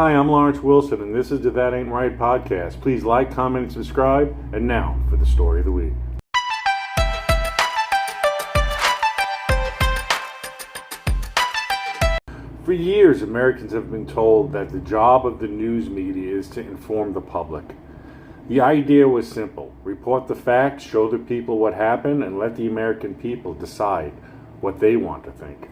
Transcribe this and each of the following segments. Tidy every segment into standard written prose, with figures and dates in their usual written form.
Hi, I'm Lawrence Wilson, and this is the That Ain't Right podcast. Please like, comment, and subscribe. And now for the story of the week. For years, Americans have been told that the job of the news media is to inform the public. The idea was simple: report the facts, show the people what happened, and let the American people decide what they want to think.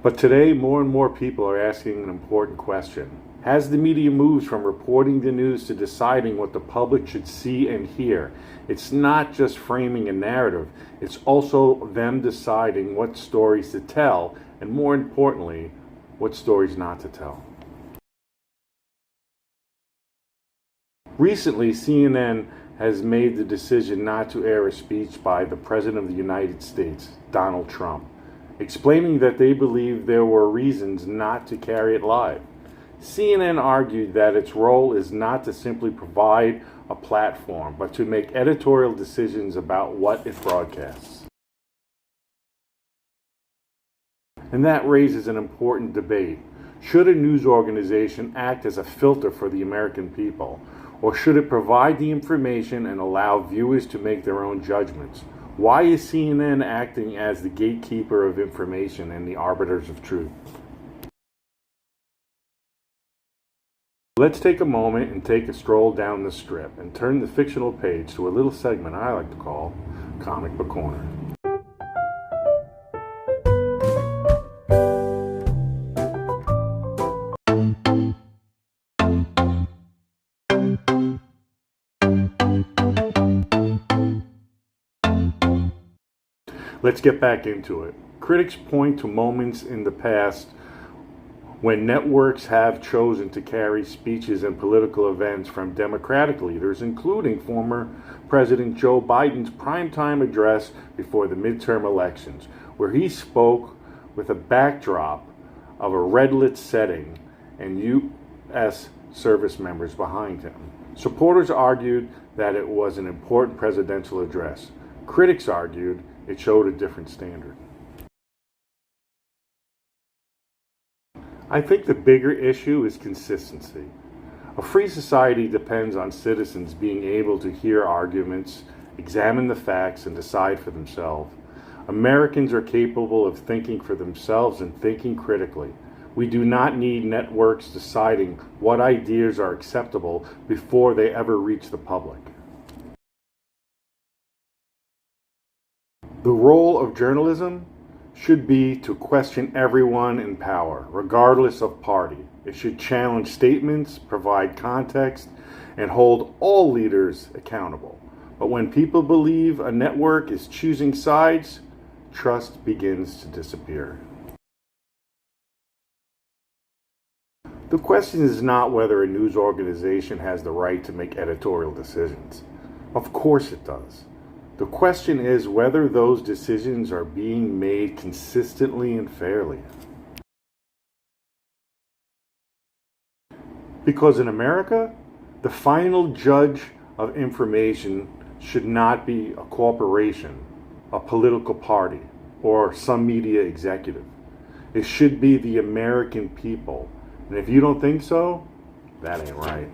But today, more and more people are asking an important question. Has the media moved from reporting the news to deciding what the public should see and hear? It's not just framing a narrative, it's also them deciding what stories to tell, and more importantly, what stories not to tell. Recently, CNN has made the decision not to air a speech by the President of the United States, Donald Trump, explaining that they believe there were reasons not to carry it live. CNN argued that its role is not to simply provide a platform, but to make editorial decisions about what it broadcasts. And that raises an important debate. Should a news organization act as a filter for the American people, or should it provide the information and allow viewers to make their own judgments? Why is CNN acting as the gatekeeper of information and the arbiters of truth? Let's take a moment and take a stroll down the strip and turn the fictional page to a little segment I like to call Comic Book Corner. Let's get back into it. Critics point to moments in the past when networks have chosen to carry speeches and political events from Democratic leaders, including former President Joe Biden's primetime address before the midterm elections, where he spoke with a backdrop of a red-lit setting and U.S. service members behind him. Supporters argued that it was an important presidential address. Critics argued it showed a different standard. I think the bigger issue is consistency. A free society depends on citizens being able to hear arguments, examine the facts, and decide for themselves. Americans are capable of thinking for themselves and thinking critically. We do not need networks deciding what ideas are acceptable before they ever reach the public. The role of journalism should be to question everyone in power, regardless of party. It should challenge statements, provide context, and hold all leaders accountable. But when people believe a network is choosing sides, trust begins to disappear. The question is not whether a news organization has the right to make editorial decisions. Of course it does. The question is whether those decisions are being made consistently and fairly. Because in America, the final judge of information should not be a corporation, a political party, or some media executive. It should be the American people. And if you don't think so, that ain't right.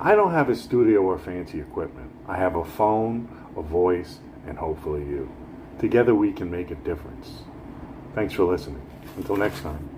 I don't have a studio or fancy equipment. I have a phone, a voice, and hopefully you. Together we can make a difference. Thanks for listening. Until next time.